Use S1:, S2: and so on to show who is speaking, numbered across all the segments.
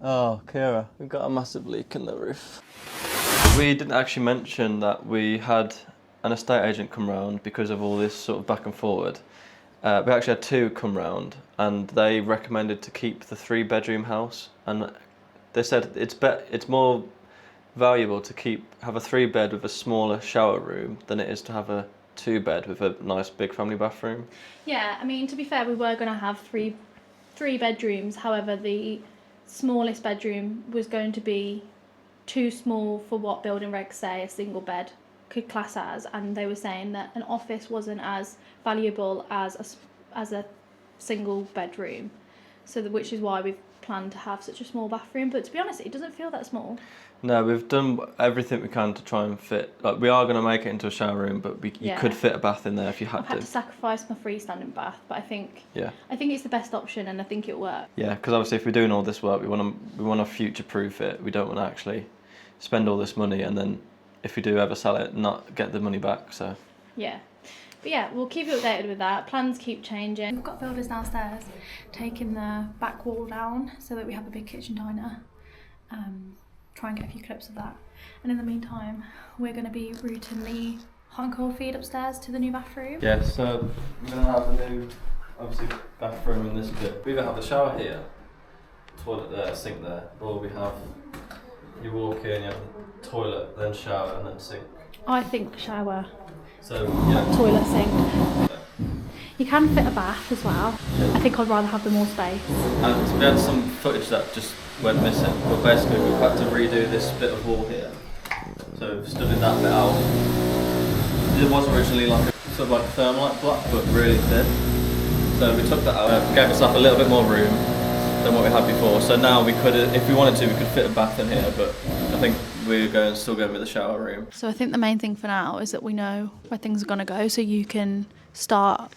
S1: Oh, Kira, we've got a massive leak in the roof. We didn't actually mention that we had an estate agent come round because of all this sort of back and forward. We actually had two come round, and they recommended to keep the 3-bedroom house, and they said it's more valuable to have a 3-bed with a smaller shower room than it is to have a 2-bed with a nice big family bathroom.
S2: Yeah, I mean, to be fair, we were going to have three bedrooms. However, the smallest bedroom was going to be too small for what building regs say a single bed could class as, and they were saying that an office wasn't as valuable as a single bedroom, which is why we've planned to have such a small bathroom. But to be honest, it doesn't feel that small.
S1: No, we've done everything we can to try and fit. Like, we are going to make it into a shower room, but you could fit a bath in there if you had to.
S2: I've had to sacrifice my freestanding bath, but I think it's the best option, and I think it'll work. Yeah,
S1: because obviously if we're doing all this work, we want to future-proof it. We don't want to actually spend all this money and then if we do ever sell it, not get the money back. So
S2: yeah. But yeah, we'll keep you updated with that. Plans keep changing. We've got builders downstairs taking the back wall down so that we have a big kitchen diner. Try and get a few clips of that. And in the meantime, we're going to be routing the hot and cold feed upstairs to the new bathroom.
S1: Yeah, so we're going to have a new, obviously, bathroom in this bit. We either have the shower here, toilet there, sink there, or we have, you walk in, you have the toilet, then shower, and then sink.
S2: I think shower.
S1: So, yeah.
S2: Toilet, sink. You can fit a bath as well. Yeah. I think I'd rather have the more space.
S1: And we had some footage that just went missing, but basically we've had to redo this bit of wall here. So we've studied that bit out. It was originally like a sort of like thermalite block, but really thin. So we took that out, gave ourselves a little bit more room than what we had before. So now we could, if we wanted to, we could fit a bath in here, but I think we're still going with the shower room.
S2: So I think the main thing for now is that we know where things are going to go, so you can start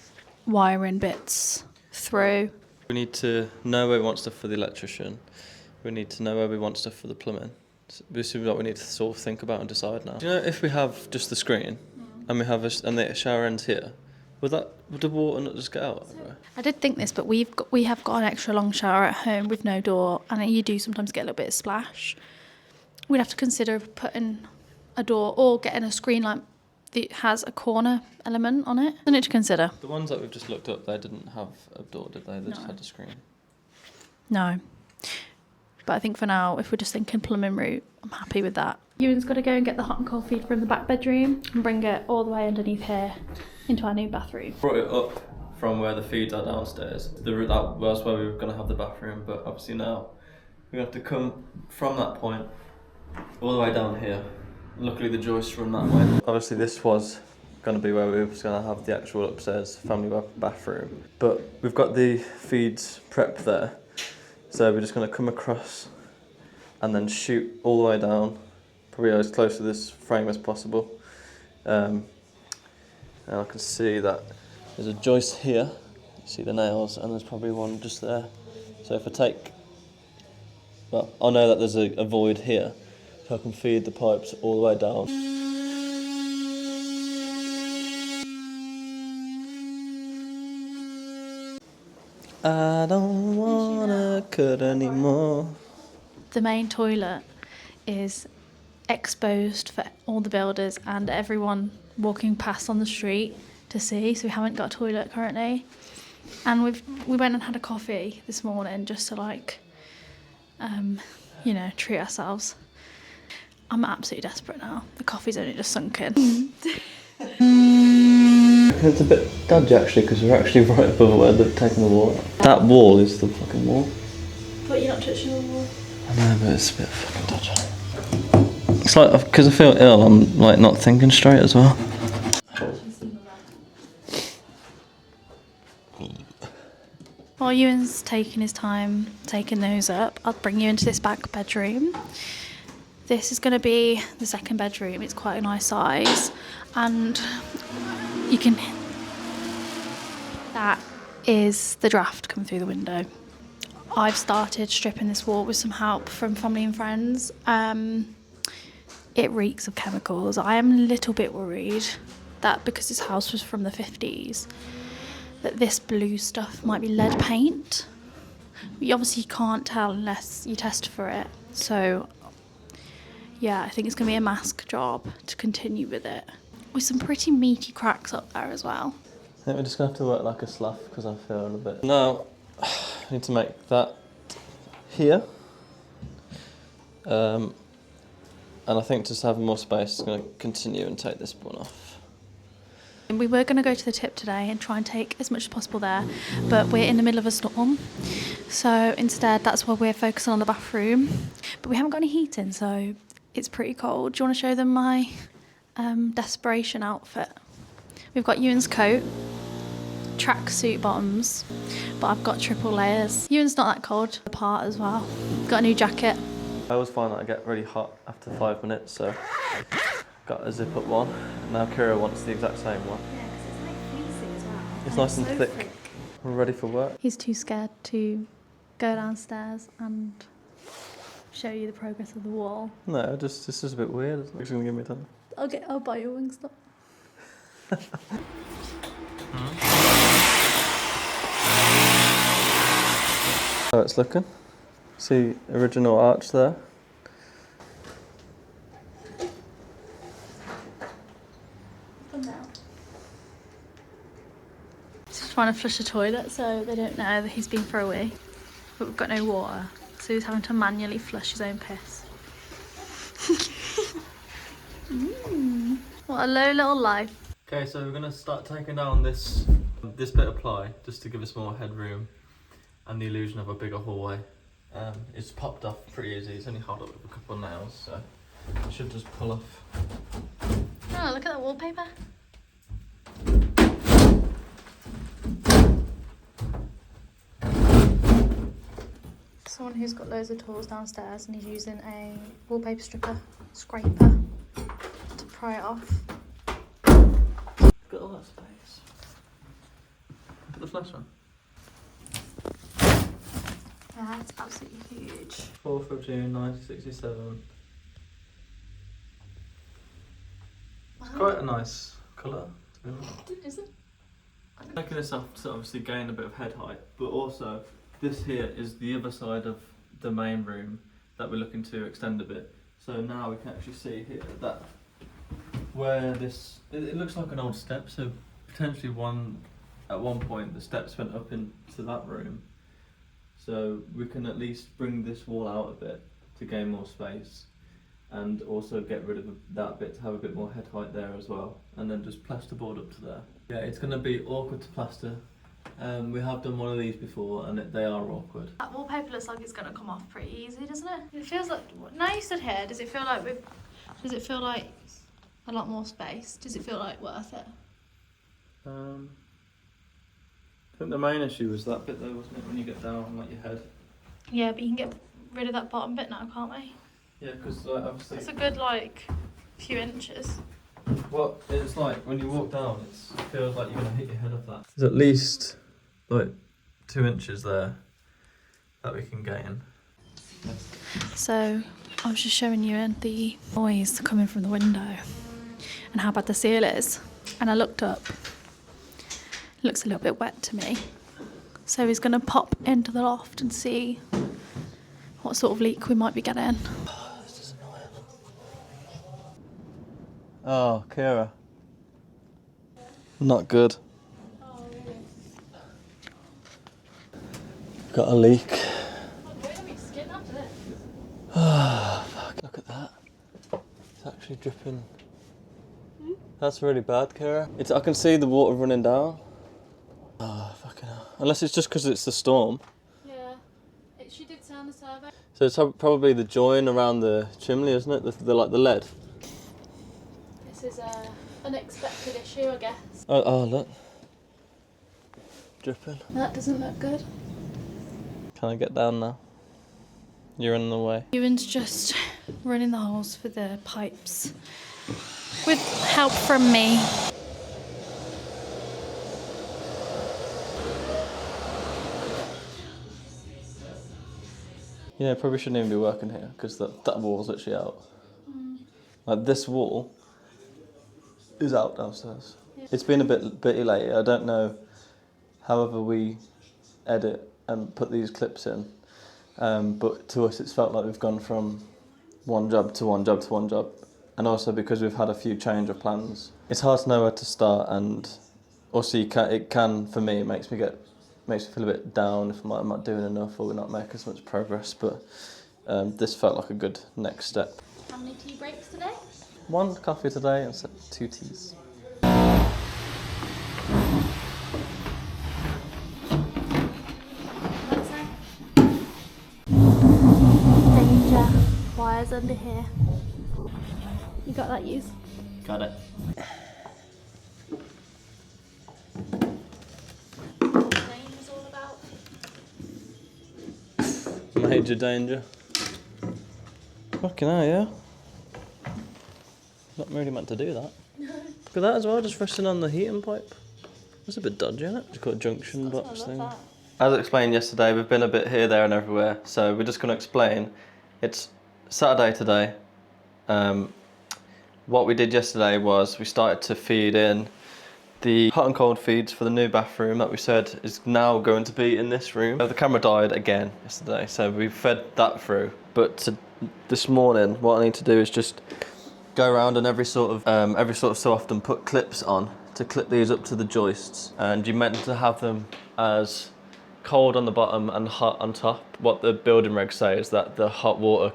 S2: wiring bits through.
S1: We need to know where we want stuff for the electrician. We need to know where we want stuff for the plumbing. This is what we need to sort of think about and decide now. Do you know, if we have just the screen and we have and the shower ends here, would the water not just get out?
S2: I did think this, but we have got an extra long shower at home with no door, and you do sometimes get a little bit of splash. We'd have to consider putting a door or getting a screen lamp that has a corner element on it. Something to consider.
S1: The ones that we've just looked up, they didn't have a door, did they? They just had a screen.
S2: No. But I think for now, if we're just thinking plumbing route, I'm happy with that. Ewan's got to go and get the hot and cold feed from the back bedroom and bring it all the way underneath here into our new bathroom.
S1: Brought it up from where the feeds are downstairs. That was where we were going to have the bathroom, but obviously now we have to come from that point all the way down here. Luckily the joists run that way. Obviously this was going to be where we were going to have the actual upstairs family bathroom, but we've got the feeds prepped there. So we're just going to come across and then shoot all the way down, probably as close to this frame as possible. And I can see that there's a joist here, you see the nails, and there's probably one just there. So if I I know that there's a void here, so I can feed the pipes all the way down. I don't wanna cut anymore.
S2: The main toilet is exposed for all the builders and everyone walking past on the street to see, so we haven't got a toilet currently. And we went and had a coffee this morning just to treat ourselves. I'm absolutely desperate now. The coffee's only just sunk in.
S1: It's a bit dodgy actually, because we're actually right above where they've taken the wall. That wall is the fucking wall.
S2: But you're not touching the wall.
S1: I know, but it's a bit fucking dodgy. It's like, because I feel ill, I'm like not thinking straight as well.
S2: While Ewan's taking his time taking those up, I'll bring you into this back bedroom. This is going to be the second bedroom. It's quite a nice size, and you can. That is the draft coming through the window. I've started stripping this wall with some help from family and friends. It reeks of chemicals. I am a little bit worried that because this house was from the 50s, that this blue stuff might be lead paint. You obviously can't tell unless you test for it. So yeah, I think it's going to be a mask job to continue with it. With some pretty meaty cracks up there as well.
S1: I think we're just going to have to work like a slough because I'm feeling a bit... Now, I need to make that here. And I think just having more space is going to continue and take this one off.
S2: We were going to go to the tip today and try and take as much as possible there, but we're in the middle of a storm. So instead, that's why we're focusing on the bathroom. But we haven't got any heating, so it's pretty cold. Do you want to show them my desperation outfit? We've got Ewan's coat, tracksuit bottoms, but I've got triple layers. Ewan's not that cold apart as well. Got a new jacket.
S1: I always find that I get really hot after 5 minutes, so got a zip up one. Now Kira wants the exact same one.
S2: Yeah, because it's like fleecy as well.
S1: It's nice and thick. We're ready for work.
S2: He's too scared to go downstairs and show you the progress of the wall.
S1: No, just this is a bit weird. It's actually going to give me time.
S2: I'll buy you a Wingstop.
S1: How it's looking. See original arch there.
S2: Come down. He's trying to flush the toilet so they don't know that he's been for a wee. But we've got no water, so he's having to manually flush his own piss. What a low little life.
S1: Okay, so we're going to start taking down this bit of ply just to give us more headroom and the illusion of a bigger hallway. It's popped off pretty easy. It's only held up with a couple of nails, so it should just pull off.
S2: Oh, look at that wallpaper. Someone who's got loads of tools downstairs and he's using a wallpaper scraper to pry it off.
S1: Got all that space. Put the flash on.
S2: Yeah, it's absolutely huge.
S1: 4th of June 1967. It's quite a nice colour.
S2: Is it?
S1: Taking this off to obviously gain a bit of head height, but also this here is the other side of the main room that we're looking to extend a bit. So now we can actually see here that where this, it looks like an old step, so potentially at one point the steps went up into that room. So we can at least bring this wall out a bit to gain more space and also get rid of that bit to have a bit more head height there as well, and then just plasterboard up to there. Yeah, it's going to be awkward to plaster. We have done one of these before and they are awkward.
S2: That wallpaper looks like it's going to come off pretty easy, doesn't it? It feels like, now you stood here, does it feel like a lot more space? Does it feel like worth it?
S1: I think the main issue was that bit though, wasn't it, when you get down on like your head?
S2: Yeah, but you can get rid of that bottom bit now, can't we?
S1: Yeah, because like, obviously...
S2: It's a good like few inches.
S1: Well, it's like when you walk down, it feels like you're going to hit your head off that. There's at least like 2 inches there that we can gain.
S2: So I was just showing you the noise coming from the window and how bad the seal is. And I looked up. It looks a little bit wet to me. So he's going to pop into the loft and see what sort of leak we might be getting.
S1: This is annoying. Oh, Kira. Not good.
S2: Oh, really?
S1: Got a leak.
S2: Oh, good. I mean, skin after this.
S1: Ah, fuck. Look at that. It's actually dripping. That's really bad, Kira. I can see the water running down. Oh, fucking hell. Unless it's just because it's the storm.
S2: Yeah. She did say on the survey.
S1: So it's probably the join around the chimney, isn't it? The like the lead.
S2: This is an unexpected issue, I guess.
S1: Oh, look. Dripping.
S2: That doesn't look good.
S1: Can I get down now? You're in the way.
S2: Ewan's just running the holes for the pipes with help from me.
S1: Yeah, probably shouldn't even be working here because that wall's actually out. Like this wall is out downstairs. Yeah. It's been a bit bitty lately. I don't know. However we edit and put these clips in. But to us, it's felt like we've gone from one job to one job to one job. And also because we've had a few change of plans. It's hard to know where to start, and also it can, for me, it makes me feel a bit down if I'm not doing enough or we're not making as much progress, but this felt like a good next step.
S2: How many tea breaks today?
S1: 1 coffee today and 2 teas.
S2: Danger. Wires under here. You got that, use?
S1: Got it.
S2: Danger's all about.
S1: Major danger. Fucking hell, yeah. Not really meant to do that.
S2: No.
S1: Look at that as well, just resting on the heating pipe. That's a bit dodgy, isn't it? Just got a junction box thing. As explained yesterday, we've been a bit here, there and everywhere, so we're just going to explain. It's Saturday today. What we did yesterday was we started to feed in the hot and cold feeds for the new bathroom that we said is now going to be in this room. The camera died again yesterday, so we fed that through. But this morning, what I need to do is just go around and every sort of so often put clips on to clip these up to the joists. And you're meant to have them as cold on the bottom and hot on top. What the building regs say is that the hot water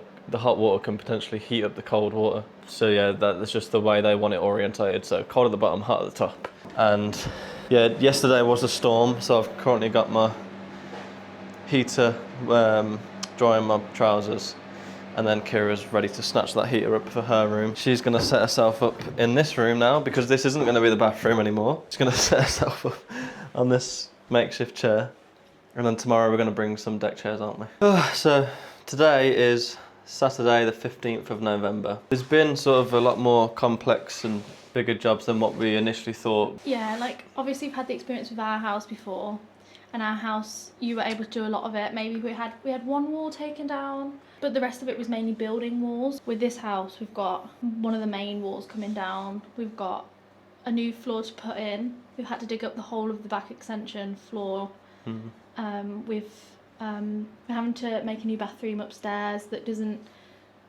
S1: can potentially heat up the cold water. So yeah, that's just the way they want it orientated. So cold at the bottom, hot at the top. And yeah, yesterday was a storm, so I've currently got my heater drying my trousers, and then Kira's ready to snatch that heater up for her room. She's gonna set herself up in this room now because this isn't gonna be the bathroom anymore. She's gonna set herself up on this makeshift chair, and then tomorrow we're gonna bring some deck chairs, aren't we? So today is Saturday the 15th of November. There's been sort of a lot more complex and bigger jobs than what we initially thought.
S2: Yeah, like obviously we've had the experience with our house before, and our house you were able to do a lot of it. Maybe we had one wall taken down, but the rest of it was mainly building walls. With this house, we've got one of the main walls coming down. We've got a new floor to put in. We've had to dig up the whole of the back extension floor. We're having to make a new bathroom upstairs that isn't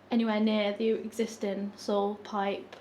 S2: anywhere near the existing soil pipe.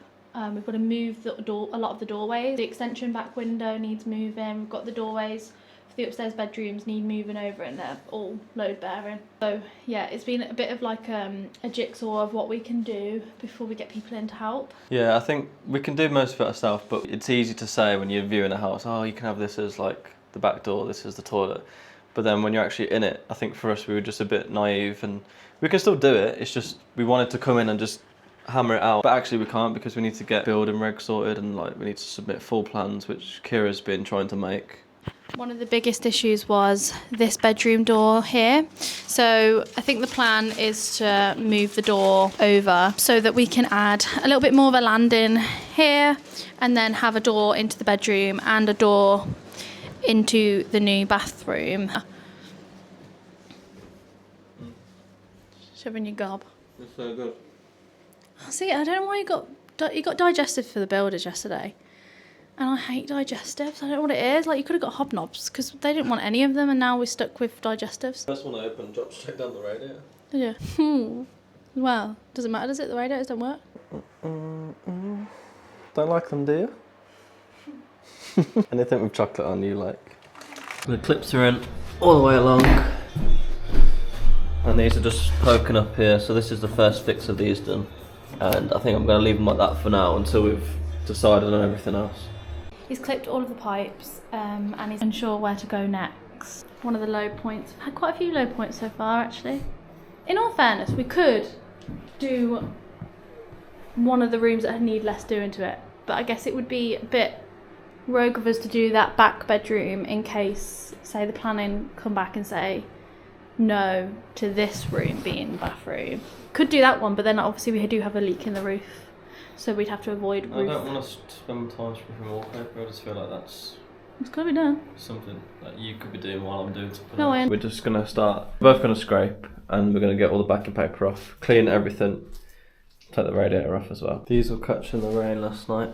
S2: We've got to move a lot of the doorways. The extension back window needs moving. We've got the doorways for the upstairs bedrooms need moving over, and they're all load bearing. So yeah, it's been a bit of like a jigsaw of what we can do before we get people in to help.
S1: Yeah, I think we can do most of it ourselves, but it's easy to say when you're viewing a house, oh, you can have this as like the back door, this is the toilet. But then when you're actually in it, I think for us we were just a bit naive, and we can still do it. It's just we wanted to come in and just hammer it out, but actually we can't because we need to get building regs sorted, and like we need to submit full plans, which Kira's been trying to make.
S2: One of the biggest issues was this bedroom door here. So I think the plan is to move the door over so that we can add a little bit more of a landing here, and then have a door into the bedroom and a door into the new bathroom. Shoving your gob.
S1: It's so good.
S2: See, I don't know why you got digestives for the builders yesterday, and I hate digestives. I don't know what it is. Like, you could have got hobnobs because they didn't want any of them, and now we're stuck with digestives.
S1: First one I opened dropped straight down the radiator.
S2: Did you? Well, doesn't matter, does it? The radiators don't work.
S1: Don't like them, do you? Anything with chocolate on you like. The clips are in all the way along, and these are just poking up here, so this is the first fix of these done, and I think I'm going to leave them like that for now until we've decided on everything else.
S2: He's clipped all of the pipes, and he's unsure where to go next. One of the low points, I've had quite a few low points so far actually. In all fairness, we could do one of the rooms that need less doing to it, but I guess it would be a bit rogue of us to do that back bedroom in case, say, the planning come back and say no to this room being the bathroom. Could do that one, but then obviously we do have a leak in the roof, so we'd have to avoid roof.
S1: I don't want to spend time stripping wallpaper. I just feel like that's
S2: It's gotta be done.
S1: something that you could be doing while I'm doing something
S2: No,
S1: else. We're just going to start, we're both going to scrape, and we're going to get all the backing paper off, clean everything, take the radiator off as well. These were catching in the rain last night.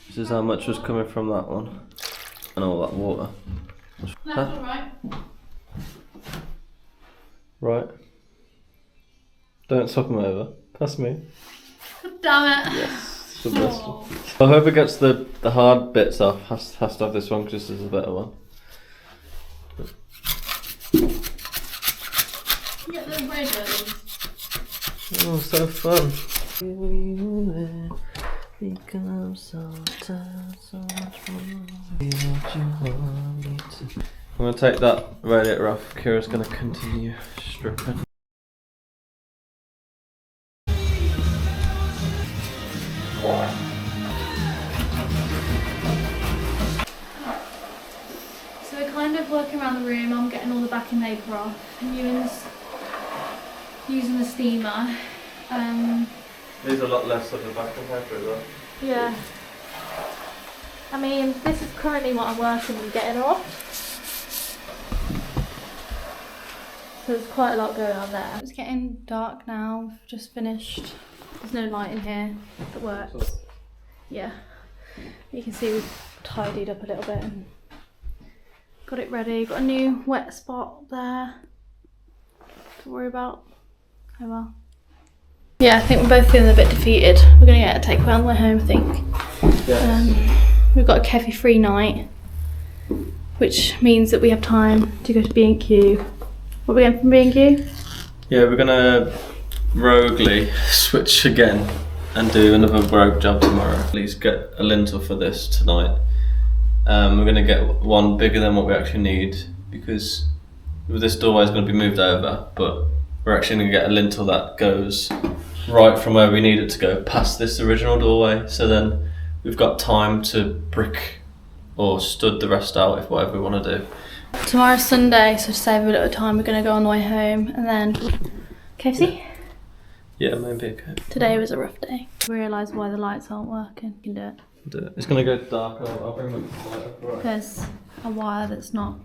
S1: This is how much was coming from that one, and all that water.
S2: That's alright.
S1: Right. Don't swap them over. Pass me.
S2: Damn it.
S1: Yes. The best one. Well, whoever gets the hard bits off has to have this one because this is a better one.
S2: Get the ready.
S1: Oh, so fun. I'm going to take that radiator off. Kira's going to continue stripping.
S2: So we're kind of working around the room. I'm getting all the backing paper off. And Ewan's using the steamer.
S1: There's a lot less of the backing paper as well.
S2: Yeah. I mean, this is currently what I'm working on getting off. So there's quite a lot going on there. It's getting dark now. We've just finished. There's no light in here that works. Yeah. You can see we've tidied up a little bit and got it ready. Got a new wet spot there to worry about. Oh well. Yeah, I think we're both feeling a bit defeated. We're gonna get a takeaway on the way home, I think. Yes. We've got a Keffy-free night, which means that we have time to go to B&Q. What are we getting from B&Q?
S1: Yeah, we're gonna roguely switch again and do another rogue job tomorrow. At least get a lintel for this tonight. We're gonna get one bigger than what we actually need because this doorway is gonna be moved over, but we're actually gonna get a lintel that goes right from where we need it to go past this original doorway. So then we've got time to brick or stud the rest out if whatever we want to do.
S2: Tomorrow's Sunday, so to save a little time, we're gonna go on the way home and then KFC.
S1: Yeah, maybe okay.
S2: Today was a rough day. We realised why the lights aren't working. You can do it.
S1: Do it. It's gonna go dark. I'll bring the light up. Right.
S2: There's a wire that's not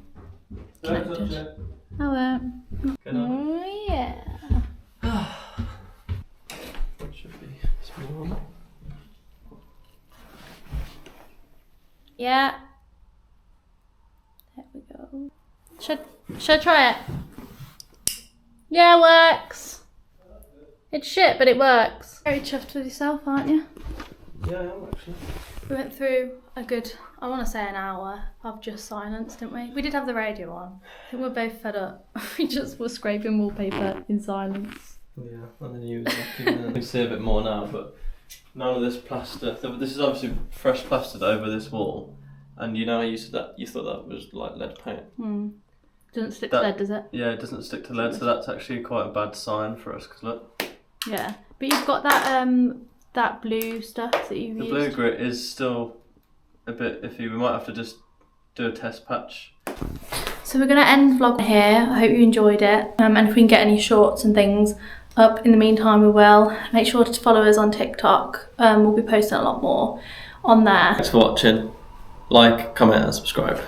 S2: connected. I won't. Oh yeah.
S1: Should be small.
S2: Yeah. There we go. Should I try it? Yeah, it works. It's shit, but it works. Very chuffed with yourself, aren't you?
S1: Yeah, I am actually.
S2: We went through a good, I want to say an hour of just silence, didn't we? We did have the radio on. I think we're both fed up. We just were scraping wallpaper in silence.
S1: Yeah, and then you can see a bit more now, but none of this plaster. This is obviously fresh plastered over this wall, and you know how you said that you thought that was like lead paint.
S2: Doesn't stick to lead, does it?
S1: Yeah, it doesn't stick to lead, so that's actually quite a bad sign for us. Cause look.
S2: Yeah, but you've got that that blue stuff that you've used.
S1: The blue grit is still a bit iffy. We might have to just do a test patch.
S2: So we're going to end the vlog here. I hope you enjoyed it. And if we can get any shorts and things up in the meantime, we will. Make sure to follow us on TikTok. We'll be posting a lot more on there.
S1: Thanks for watching. Like, comment and subscribe.